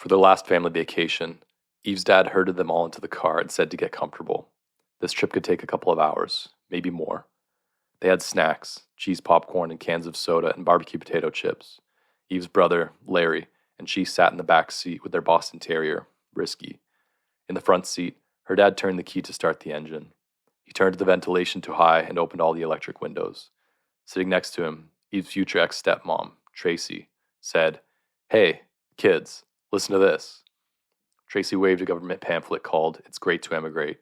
For their last family vacation, Eve's dad herded them all into the car and said to get comfortable. This trip could take a couple of hours, maybe more. They had snacks, cheese popcorn and cans of soda and barbecue potato chips. Eve's brother, Larry, and she sat in the back seat with their Boston Terrier, Risky. In the front seat, her dad turned the key to start the engine. He turned the ventilation to high and opened all the electric windows. Sitting next to him, Eve's future ex-stepmom, Tracy, said, "Hey, kids, listen to this." Tracy waved a government pamphlet called "It's Great to Emigrate."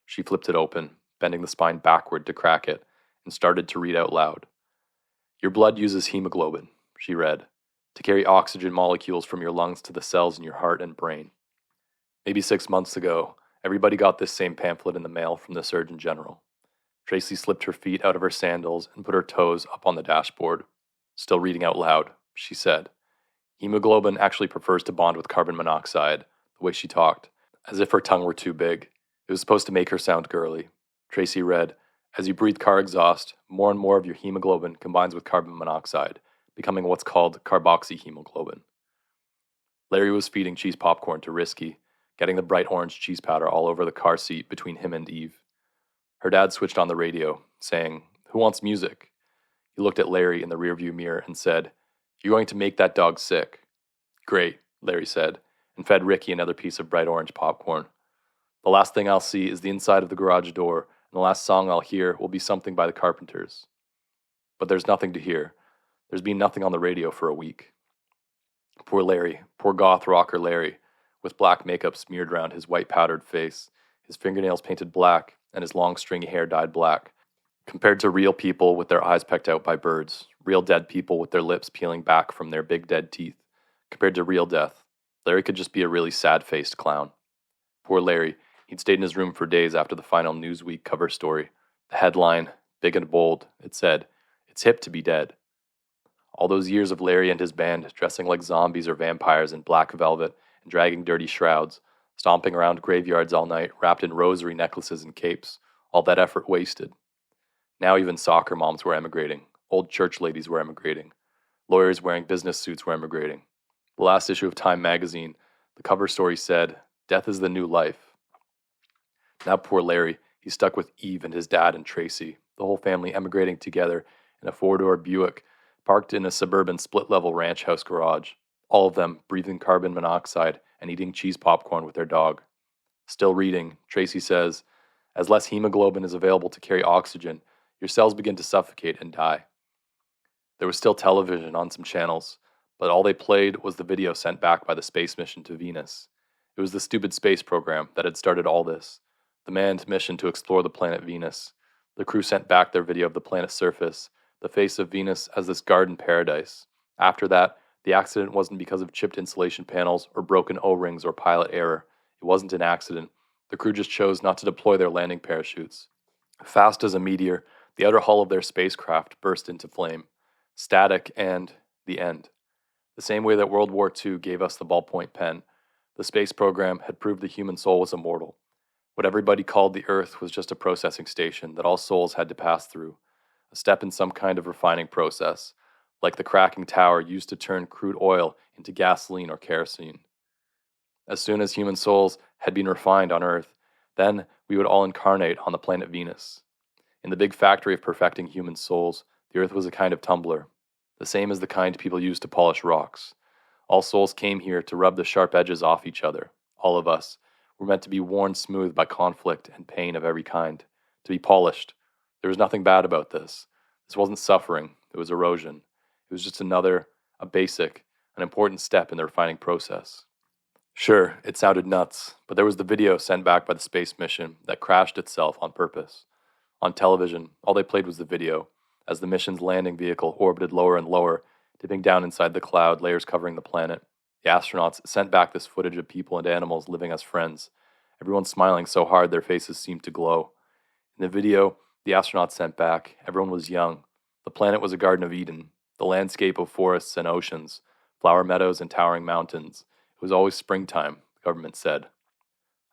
She flipped it open, bending the spine backward to crack it, and started to read out loud. "Your blood uses hemoglobin," she read, "to carry oxygen molecules from your lungs to the cells in your heart and brain." Maybe 6 months ago, everybody got this same pamphlet in the mail from the Surgeon General. Tracy slipped her feet out of her sandals and put her toes up on the dashboard. Still reading out loud, she said, "Hemoglobin actually prefers to bond with carbon monoxide," the way she talked, as if her tongue were too big. It was supposed to make her sound girly. Tracy read, "As you breathe car exhaust, more and more of your hemoglobin combines with carbon monoxide, becoming what's called carboxyhemoglobin." Larry was feeding cheese popcorn to Risky, getting the bright orange cheese powder all over the car seat between him and Eve. Her dad switched on the radio, saying, "Who wants music?" He looked at Larry in the rearview mirror and said, "You're going to make that dog sick." "Great," Larry said, and fed Ricky another piece of bright orange popcorn. "The last thing I'll see is the inside of the garage door, and the last song I'll hear will be something by the Carpenters." But there's nothing to hear. There's been nothing on the radio for a week. Poor Larry, poor goth rocker Larry, with black makeup smeared around his white powdered face, his fingernails painted black, and his long stringy hair dyed black. Compared to real people with their eyes pecked out by birds, real dead people with their lips peeling back from their big dead teeth, compared to real death, Larry could just be a really sad-faced clown. Poor Larry, he'd stayed in his room for days after the final Newsweek cover story. The headline, big and bold, it said, "It's hip to be dead." All those years of Larry and his band dressing like zombies or vampires in black velvet and dragging dirty shrouds, stomping around graveyards all night wrapped in rosary necklaces and capes, all that effort wasted. Now even soccer moms were emigrating, old church ladies were emigrating, lawyers wearing business suits were emigrating. The last issue of Time magazine, the cover story said, "Death is the new life." Now poor Larry, he's stuck with Eve and his dad and Tracy, the whole family emigrating together in a four-door Buick parked in a suburban split-level ranch house garage, all of them breathing carbon monoxide and eating cheese popcorn with their dog. Still reading, Tracy says, "As less hemoglobin is available to carry oxygen, your cells begin to suffocate and die." There was still television on some channels, but all they played was the video sent back by the space mission to Venus. It was the stupid space program that had started all this, the manned mission to explore the planet Venus. The crew sent back their video of the planet's surface, the face of Venus as this garden paradise. After that, the accident wasn't because of chipped insulation panels or broken O-rings or pilot error. It wasn't an accident. The crew just chose not to deploy their landing parachutes. Fast as a meteor, the outer hull of their spacecraft burst into flame. Static and the end. The same way that World War II gave us the ballpoint pen, the space program had proved the human soul was immortal. What everybody called the Earth was just a processing station that all souls had to pass through, a step in some kind of refining process, like the cracking tower used to turn crude oil into gasoline or kerosene. As soon as human souls had been refined on Earth, then we would all incarnate on the planet Venus. In the big factory of perfecting human souls, the Earth was a kind of tumbler, the same as the kind people use to polish rocks. All souls came here to rub the sharp edges off each other. All of us were meant to be worn smooth by conflict and pain of every kind, to be polished. There was nothing bad about this. This wasn't suffering, it was erosion. It was just a basic, an important step in the refining process. Sure, it sounded nuts, but there was the video sent back by the space mission that crashed itself on purpose. On television, all they played was the video, as the mission's landing vehicle orbited lower and lower, dipping down inside the cloud layers covering the planet. The astronauts sent back this footage of people and animals living as friends, everyone smiling so hard their faces seemed to glow. In the video the astronauts sent back, everyone was young. The planet was a Garden of Eden, the landscape of forests and oceans, flower meadows and towering mountains. It was always springtime, the government said.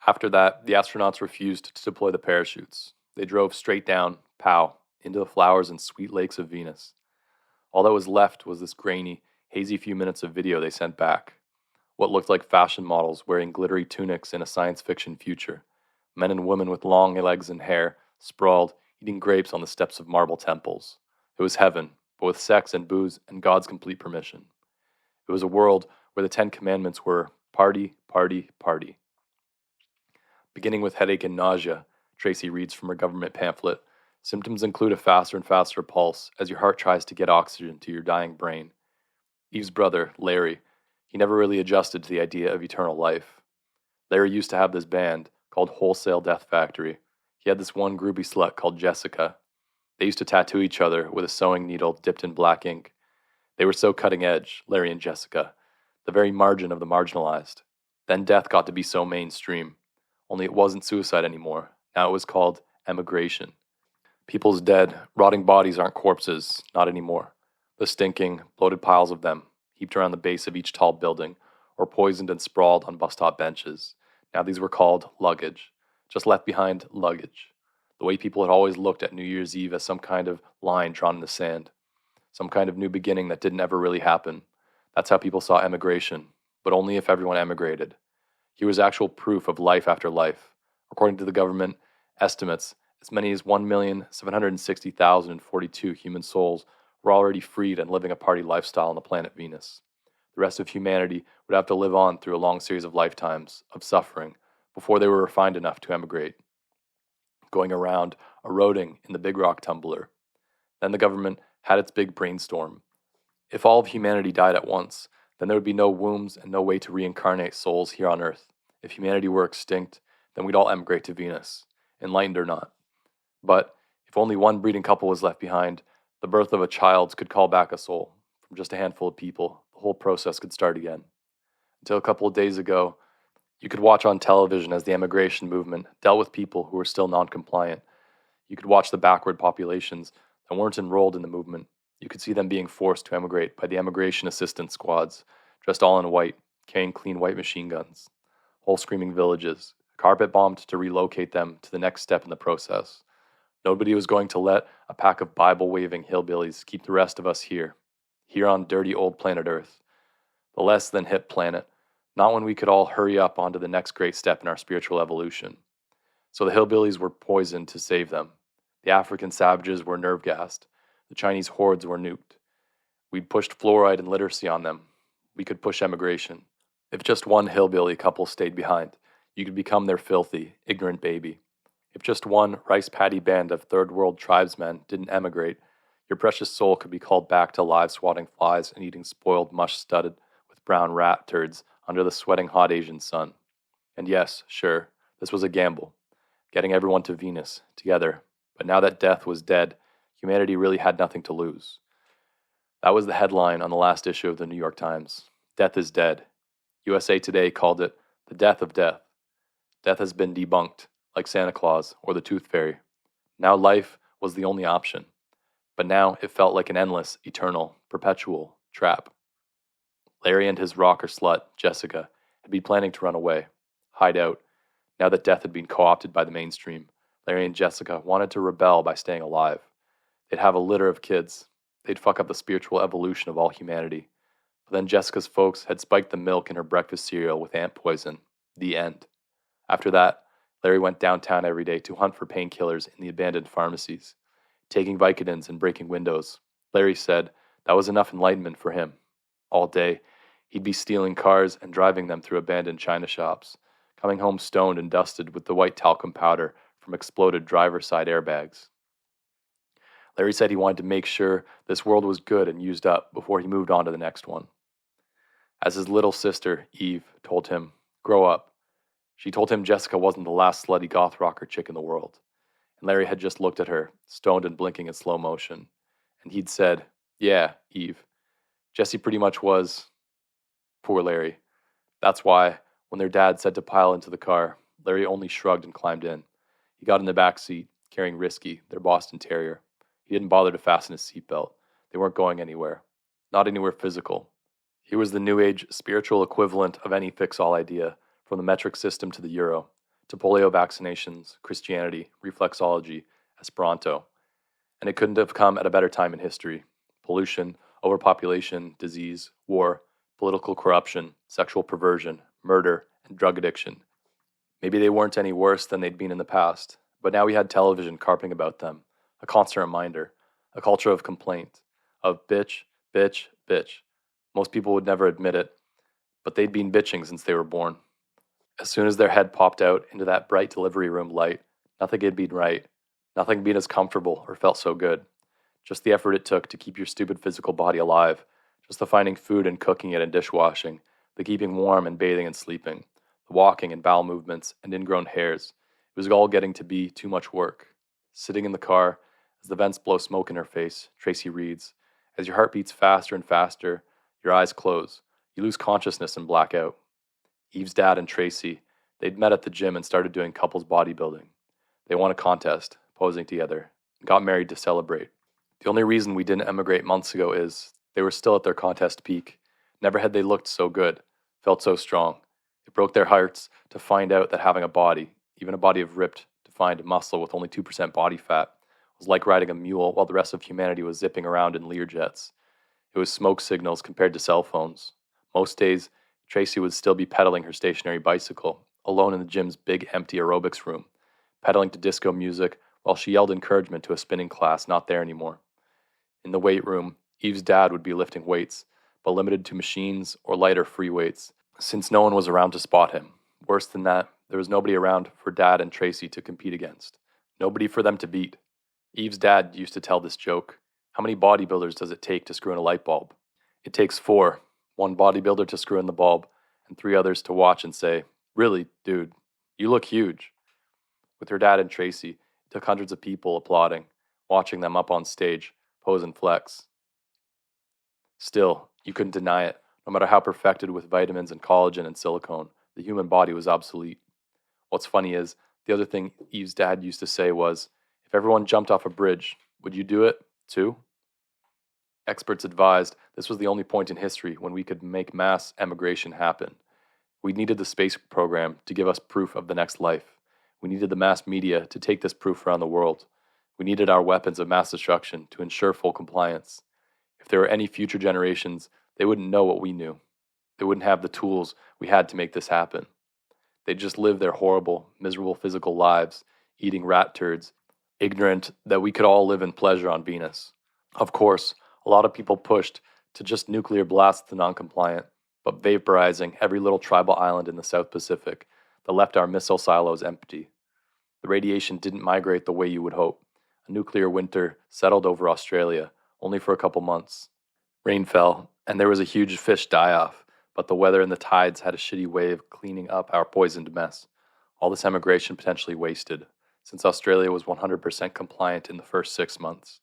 After that, the astronauts refused to deploy the parachutes. They drove straight down, pow, into the flowers and sweet lakes of Venus. All that was left was this grainy, hazy few minutes of video they sent back. what looked like fashion models wearing glittery tunics in a science fiction future. Men and women with long legs and hair, sprawled, eating grapes on the steps of marble temples. It was heaven, but with sex and booze and God's complete permission. It was a world where the 10 Commandments were party, party, party. Beginning with headache and nausea, Tracy reads from her government pamphlet, symptoms include a faster and faster pulse as your heart tries to get oxygen to your dying brain. Eve's brother, Larry, he never really adjusted to the idea of eternal life. Larry used to have this band called Wholesale Death Factory. He had this one groupie slut called Jessica. They used to tattoo each other with a sewing needle dipped in black ink. They were so cutting edge, Larry and Jessica, the very margin of the marginalized. Then death got to be so mainstream. Only it wasn't suicide anymore. Now it was called emigration. People's dead, rotting bodies aren't corpses, not anymore. The stinking, bloated piles of them, heaped around the base of each tall building, or poisoned and sprawled on bus-stop benches. Now these were called luggage. Just left behind luggage. The way people had always looked at New Year's Eve as some kind of line drawn in the sand. Some kind of new beginning that didn't ever really happen. That's how people saw emigration, but only if everyone emigrated. Here was actual proof of life after life. According to the government estimates, as many as 1,760,042 human souls were already freed and living a party lifestyle on the planet Venus. The rest of humanity would have to live on through a long series of lifetimes of suffering before they were refined enough to emigrate. Going around, eroding in the big rock tumbler. Then the government had its big brainstorm. If all of humanity died at once, then there would be no wombs and no way to reincarnate souls here on Earth. If humanity were extinct, then we'd all emigrate to Venus, enlightened or not. But if only one breeding couple was left behind, the birth of a child could call back a soul. From just a handful of people, the whole process could start again. Until a couple of days ago, you could watch on television as the emigration movement dealt with people who were still non-compliant. You could watch the backward populations that weren't enrolled in the movement. You could see them being forced to emigrate by the emigration assistance squads, dressed all in white, carrying clean white machine guns. Whole screaming villages, carpet bombed to relocate them to the next step in the process. Nobody was going to let a pack of Bible-waving hillbillies keep the rest of us here on dirty old planet Earth, the less than hip planet, not when we could all hurry up onto the next great step in our spiritual evolution. So the hillbillies were poisoned to save them. The African savages were nerve-gassed. The Chinese hordes were nuked. We'd pushed fluoride and literacy on them. We could push emigration. If just one hillbilly couple stayed behind, you could become their filthy, ignorant baby. If just one rice paddy band of third world tribesmen didn't emigrate, your precious soul could be called back to live swatting flies and eating spoiled mush studded with brown rat turds under the sweating hot Asian sun. And yes, sure, this was a gamble, getting everyone to Venus, together. But now that death was dead, humanity really had nothing to lose. That was the headline on the last issue of the New York Times. Death is dead. USA Today called it the death of death. Death has been debunked, like Santa Claus or the Tooth Fairy. Now life was the only option. But now it felt like an endless, eternal, perpetual trap. Larry and his rocker slut, Jessica, had been planning to run away, hide out. Now that death had been co-opted by the mainstream, Larry and Jessica wanted to rebel by staying alive. They'd have a litter of kids. They'd fuck up the spiritual evolution of all humanity. But then Jessica's folks had spiked the milk in her breakfast cereal with ant poison. The end. After that, Larry went downtown every day to hunt for painkillers in the abandoned pharmacies. Taking Vicodins and breaking windows. Larry said that was enough enlightenment for him. All day, he'd be stealing cars and driving them through abandoned china shops, coming home stoned and dusted with the white talcum powder from exploded driver's side airbags. Larry said he wanted to make sure this world was good and used up before he moved on to the next one. As his little sister, Eve, told him, "Grow up." She told him Jessica wasn't the last slutty goth rocker chick in the world. And Larry had just looked at her, stoned and blinking in slow motion. And he'd said, "Yeah, Eve. Jessie pretty much was." Poor Larry. That's why, when their dad said to pile into the car, Larry only shrugged and climbed in. He got in the back seat, carrying Risky, their Boston Terrier. He didn't bother to fasten his seatbelt. They weren't going anywhere. Not anywhere physical. He was the New Age spiritual equivalent of any fix-all idea, from the metric system to the euro, to polio vaccinations, Christianity, reflexology, Esperanto. And it couldn't have come at a better time in history. Pollution, overpopulation, disease, war, political corruption, sexual perversion, murder, and drug addiction. Maybe they weren't any worse than they'd been in the past, but now we had television carping about them, a constant reminder, a culture of complaint, of bitch, bitch, bitch. Most people would never admit it, but they'd been bitching since they were born. As soon as their head popped out into that bright delivery room light, nothing had been right, nothing had been as comfortable or felt so good. Just the effort it took to keep your stupid physical body alive, just the finding food and cooking it and dishwashing, the keeping warm and bathing and sleeping, the walking and bowel movements and ingrown hairs. It was all getting to be too much work. Sitting in the car, as the vents blow smoke in her face, Tracy reads. As your heart beats faster and faster, your eyes close. You lose consciousness and black out. Eve's dad and Tracy, they'd met at the gym and started doing couples bodybuilding. They won a contest, posing together, and got married to celebrate. The only reason we didn't emigrate months ago is they were still at their contest peak. Never had they looked so good, felt so strong. It broke their hearts to find out that having a body, even a body of ripped, defined muscle with only 2% body fat, was like riding a mule while the rest of humanity was zipping around in Learjets. It was smoke signals compared to cell phones. Most days, Tracy would still be pedaling her stationary bicycle, alone in the gym's big empty aerobics room, pedaling to disco music while she yelled encouragement to a spinning class not there anymore. In the weight room, Eve's dad would be lifting weights, but limited to machines or lighter free weights, since no one was around to spot him. Worse than that, there was nobody around for Dad and Tracy to compete against. Nobody for them to beat. Eve's dad used to tell this joke. How many bodybuilders does it take to screw in a light bulb? It takes 4. One bodybuilder to screw in the bulb, and 3 others to watch and say, really, dude, you look huge. With her dad and Tracy, it took hundreds of people applauding, watching them up on stage, pose and flex. Still, you couldn't deny it. No matter how perfected with vitamins and collagen and silicone, the human body was obsolete. What's funny is, the other thing Eve's dad used to say was, if everyone jumped off a bridge, would you do it, too? Experts advised this was the only point in history when we could make mass emigration happen. We needed the space program to give us proof of the next life. We needed the mass media to take this proof around the world. We needed our weapons of mass destruction to ensure full compliance. If there were any future generations, they wouldn't know what we knew. They wouldn't have the tools we had to make this happen. They'd just live their horrible, miserable physical lives, eating rat turds, ignorant that we could all live in pleasure on Venus. Of course, a lot of people pushed to just nuclear blast the non-compliant, but vaporizing every little tribal island in the South Pacific that left our missile silos empty. The radiation didn't migrate the way you would hope. A nuclear winter settled over Australia, only for a couple months. Rain fell, and there was a huge fish die-off, but the weather and the tides had a shitty way of cleaning up our poisoned mess. All this emigration potentially wasted, since Australia was 100% compliant in the first 6 months.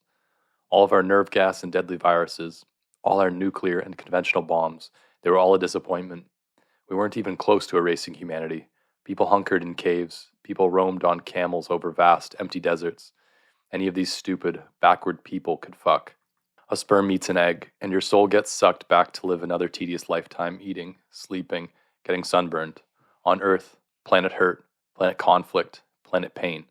All of our nerve gas and deadly viruses, all our nuclear and conventional bombs, they were all a disappointment. We weren't even close to erasing humanity. People hunkered in caves. People roamed on camels over vast, empty deserts. Any of these stupid, backward people could fuck. A sperm meets an egg, and your soul gets sucked back to live another tedious lifetime eating, sleeping, getting sunburned. On Earth, planet hurt, planet conflict, planet pain.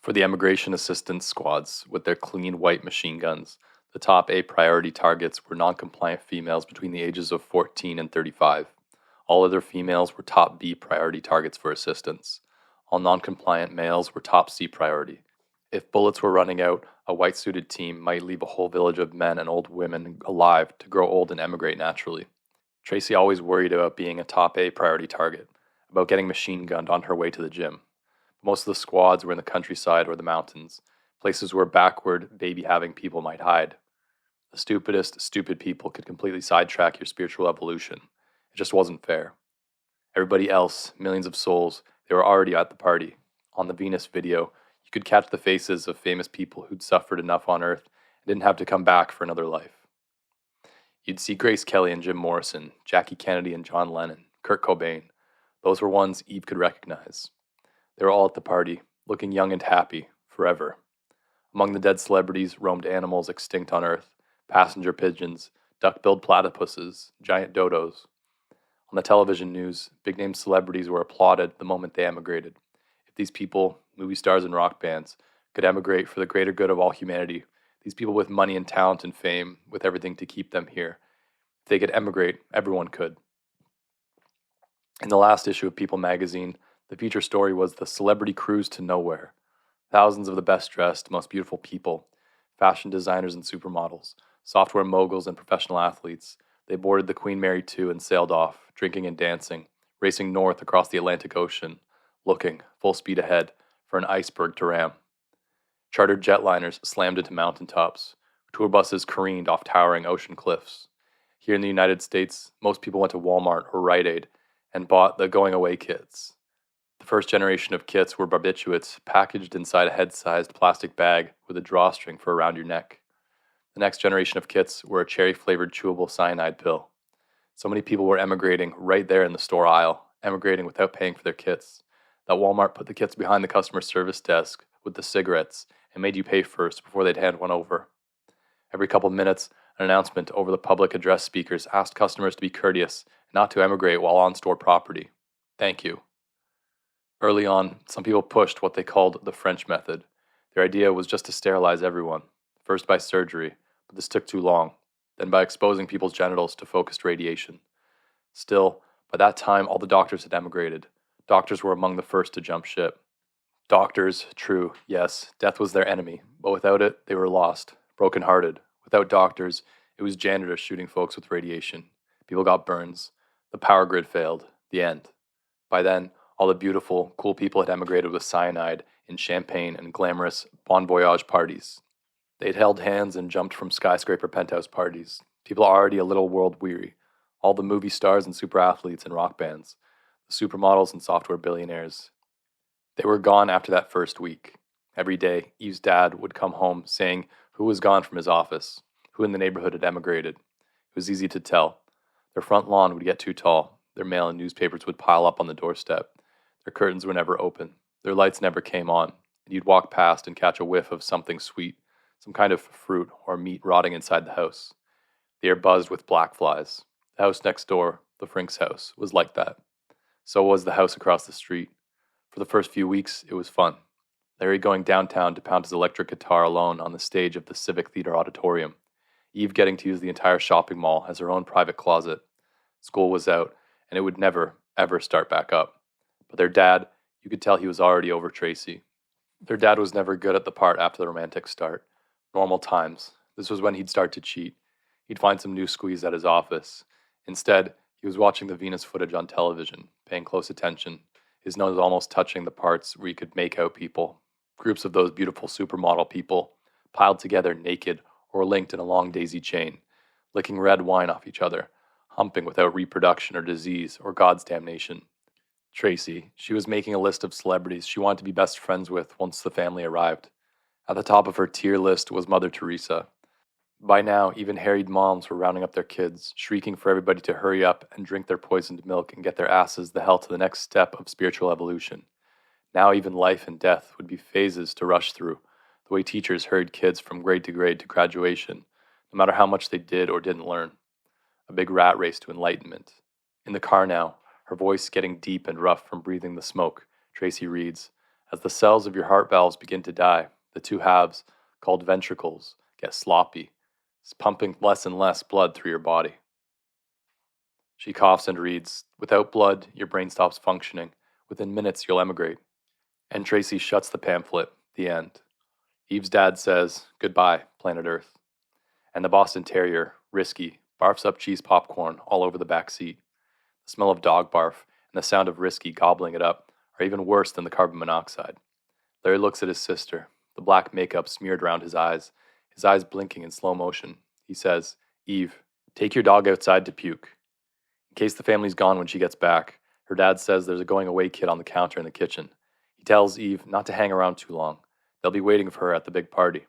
For the emigration assistance squads, with their clean white machine guns, the top A priority targets were non-compliant females between the ages of 14 and 35. All other females were top B priority targets for assistance. All non-compliant males were top C priority. If bullets were running out, a white-suited team might leave a whole village of men and old women alive to grow old and emigrate naturally. Tracy always worried about being a top A priority target, about getting machine gunned on her way to the gym. Most of the squads were in the countryside or the mountains, places where backward, baby-having people might hide. The stupidest, stupid people could completely sidetrack your spiritual evolution. It just wasn't fair. Everybody else, millions of souls, they were already at the party. On the Venus video, you could catch the faces of famous people who'd suffered enough on Earth and didn't have to come back for another life. You'd see Grace Kelly and Jim Morrison, Jackie Kennedy and John Lennon, Kurt Cobain. Those were ones Eve could recognize. They were all at the party, looking young and happy, forever. Among the dead celebrities roamed animals extinct on Earth, passenger pigeons, duck-billed platypuses, giant dodos. On the television news, big-name celebrities were applauded the moment they emigrated. If these people, movie stars and rock bands, could emigrate for the greater good of all humanity, these people with money and talent and fame, with everything to keep them here, If they could emigrate, everyone could. In the last issue of People magazine, the feature story was the celebrity cruise to nowhere. Thousands of the best dressed, most beautiful people, fashion designers and supermodels, software moguls and professional athletes, they boarded the Queen Mary 2 and sailed off, drinking and dancing, racing north across the Atlantic Ocean, looking, full speed ahead, for an iceberg to ram. Chartered jetliners slammed into mountaintops. Tour buses careened off towering ocean cliffs. Here in the United States, most people went to Walmart or Rite Aid and bought the going-away kits. The first generation of kits were barbiturates packaged inside a head-sized plastic bag with a drawstring for around your neck. The next generation of kits were a cherry-flavored chewable cyanide pill. So many people were emigrating right there in the store aisle, emigrating without paying for their kits, that Walmart put the kits behind the customer service desk with the cigarettes and made you pay first before they'd hand one over. Every couple of minutes, an announcement over the public address speakers asked customers to be courteous and not to emigrate while on store property. Thank you. Early on, some people pushed what they called the French method. Their idea was just to sterilize everyone, first by surgery, but this took too long, then by exposing people's genitals to focused radiation. Still, by that time, all the doctors had emigrated. Doctors were among the first to jump ship. Doctors, true, yes, death was their enemy, but without it, they were lost, broken-hearted. Without doctors, it was janitors shooting folks with radiation. People got burns. The power grid failed. The end. By then, all the beautiful, cool people had emigrated with cyanide in champagne and glamorous bon voyage parties. They'd held hands and jumped from skyscraper penthouse parties. People already a little world-weary. All the movie stars and super athletes and rock bands. The supermodels and software billionaires. They were gone after that first week. Every day, Eve's dad would come home saying who was gone from his office, who in the neighborhood had emigrated. It was easy to tell. Their front lawn would get too tall. Their mail and newspapers would pile up on the doorstep. Their curtains were never open. Their lights never came on. And you'd walk past and catch a whiff of something sweet, some kind of fruit or meat rotting inside the house. The air buzzed with black flies. The house next door, the Frink's house, was like that. So was the house across the street. For the first few weeks, it was fun. Larry going downtown to pound his electric guitar alone on the stage of the Civic Theater Auditorium. Eve getting to use the entire shopping mall as her own private closet. School was out, and it would never, ever start back up. But their dad, you could tell he was already over Tracy. Their dad was never good at the part after the romantic start. Normal times. This was when he'd start to cheat. He'd find some new squeeze at his office. Instead, he was watching the Venus footage on television, paying close attention, his nose almost touching the parts where he could make out people. Groups of those beautiful supermodel people, piled together naked or linked in a long daisy chain, licking red wine off each other, humping without reproduction or disease or God's damnation. Tracy, she was making a list of celebrities she wanted to be best friends with once the family arrived. At the top of her tier list was Mother Teresa. By now, even harried moms were rounding up their kids, shrieking for everybody to hurry up and drink their poisoned milk and get their asses the hell to the next step of spiritual evolution. Now even life and death would be phases to rush through, the way teachers hurried kids from grade to graduation, no matter how much they did or didn't learn. A big rat race to enlightenment. In the car now, her voice getting deep and rough from breathing the smoke, Tracy reads, as the cells of your heart valves begin to die, the two halves, called ventricles, get sloppy, pumping less and less blood through your body. She coughs and reads, without blood, your brain stops functioning. Within minutes, you'll emigrate. And Tracy shuts the pamphlet. The end. Eve's dad says, goodbye, planet Earth. And the Boston Terrier, Risky, barfs up cheese popcorn all over the back seat. The smell of dog barf and the sound of Risky gobbling it up are even worse than the carbon monoxide. Larry looks at his sister, the black makeup smeared around his eyes blinking in slow motion. He says, Eve, take your dog outside to puke. In case the family's gone when she gets back, her dad says there's a going-away kit on the counter in the kitchen. He tells Eve not to hang around too long. They'll be waiting for her at the big party.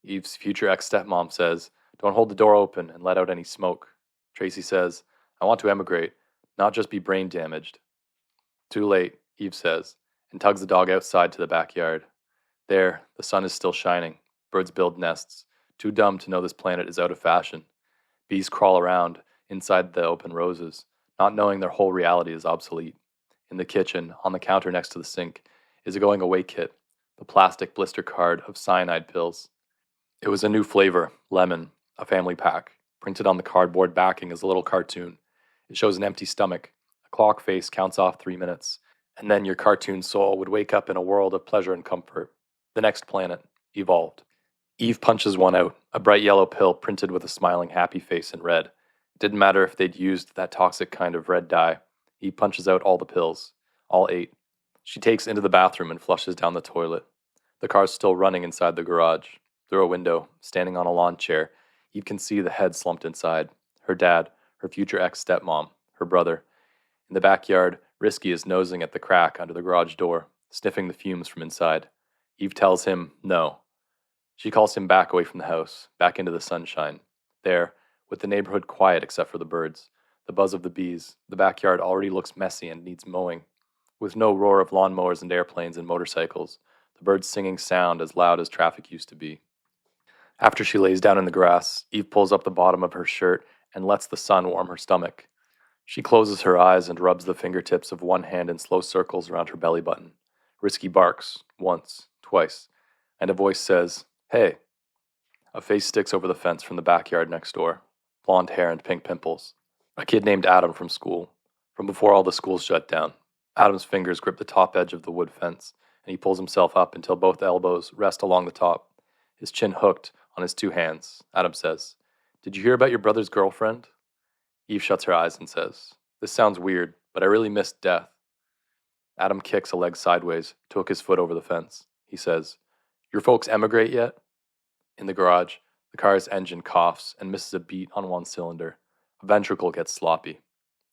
Eve's future ex-stepmom says, don't hold the door open and let out any smoke. Tracy says, I want to emigrate, not just be brain damaged. Too late, Eve says, and tugs the dog outside to the backyard. There, the sun is still shining. Birds build nests, too dumb to know this planet is out of fashion. Bees crawl around inside the open roses, not knowing their whole reality is obsolete. In the kitchen, on the counter next to the sink, is a going-away kit, the plastic blister card of cyanide pills. It was a new flavor, lemon, a family pack. Printed on the cardboard backing is a little cartoon. It shows an empty stomach. A clock face counts off 3 minutes. And then your cartoon soul would wake up in a world of pleasure and comfort. The next planet, evolved. Eve punches one out, a bright yellow pill printed with a smiling happy face in red. It didn't matter if they'd used that toxic kind of red dye. Eve punches out all the pills, all 8. She takes into the bathroom and flushes down the toilet. The car's still running inside the garage. Through a window, standing on a lawn chair, Eve can see the head slumped inside. Her dad, her future ex-stepmom, her brother. In the backyard, Risky is nosing at the crack under the garage door, sniffing the fumes from inside. Eve tells him no. She calls him back away from the house, back into the sunshine. There, with the neighborhood quiet except for the birds, the buzz of the bees, the backyard already looks messy and needs mowing. With no roar of lawnmowers and airplanes and motorcycles, the birds singing sound as loud as traffic used to be. After she lays down in the grass, Eve pulls up the bottom of her shirt and lets the sun warm her stomach. She closes her eyes and rubs the fingertips of one hand in slow circles around her belly button. Risky barks, once, twice, and a voice says, "Hey." A face sticks over the fence from the backyard next door. Blonde hair and pink pimples. A kid named Adam from school. From before all the schools shut down. Adam's fingers grip the top edge of the wood fence, and he pulls himself up until both elbows rest along the top. His chin hooked on his 2 hands. Adam says, "Did you hear about your brother's girlfriend?" Eve shuts her eyes and says, "This sounds weird, but I really missed death." Adam kicks a leg sideways to hook his foot over the fence. He says, "Your folks emigrate yet?" In the garage, the car's engine coughs and misses a beat on one cylinder. A ventricle gets sloppy.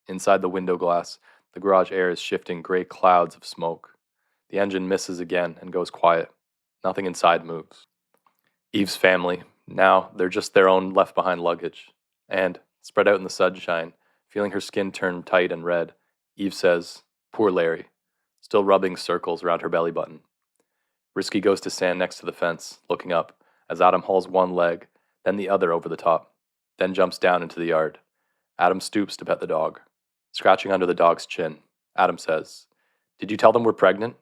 Inside the window glass, the garage air is shifting gray clouds of smoke. The engine misses again and goes quiet. Nothing inside moves. Eve's family, now they're just their own left-behind luggage. And, spread out in the sunshine, feeling her skin turn tight and red, Eve says, "Poor Larry," still rubbing circles around her belly button. Risky goes to stand next to the fence, looking up, as Adam hauls one leg, then the other over the top, then jumps down into the yard. Adam stoops to pet the dog. Scratching under the dog's chin, Adam says, "Did you tell them we're pregnant?"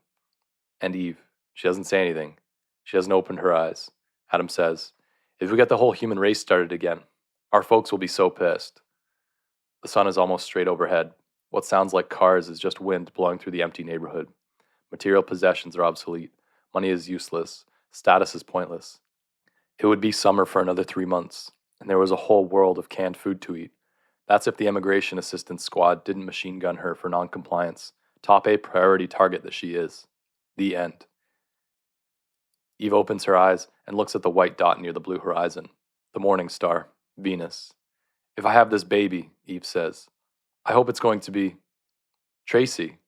And Eve, she doesn't say anything. She doesn't open her eyes. Adam says, "If we get the whole human race started again, our folks will be so pissed." The sun is almost straight overhead. What sounds like cars is just wind blowing through the empty neighborhood. Material possessions are obsolete. Money is useless. Status is pointless. It would be summer for another 3 months, and there was a whole world of canned food to eat. That's if the immigration assistance squad didn't machine gun her for noncompliance. Top A priority target that she is. The end. Eve opens her eyes and looks at the white dot near the blue horizon. The morning star, Venus. "If I have this baby," Eve says, "I hope it's going to be..." "Tracy,"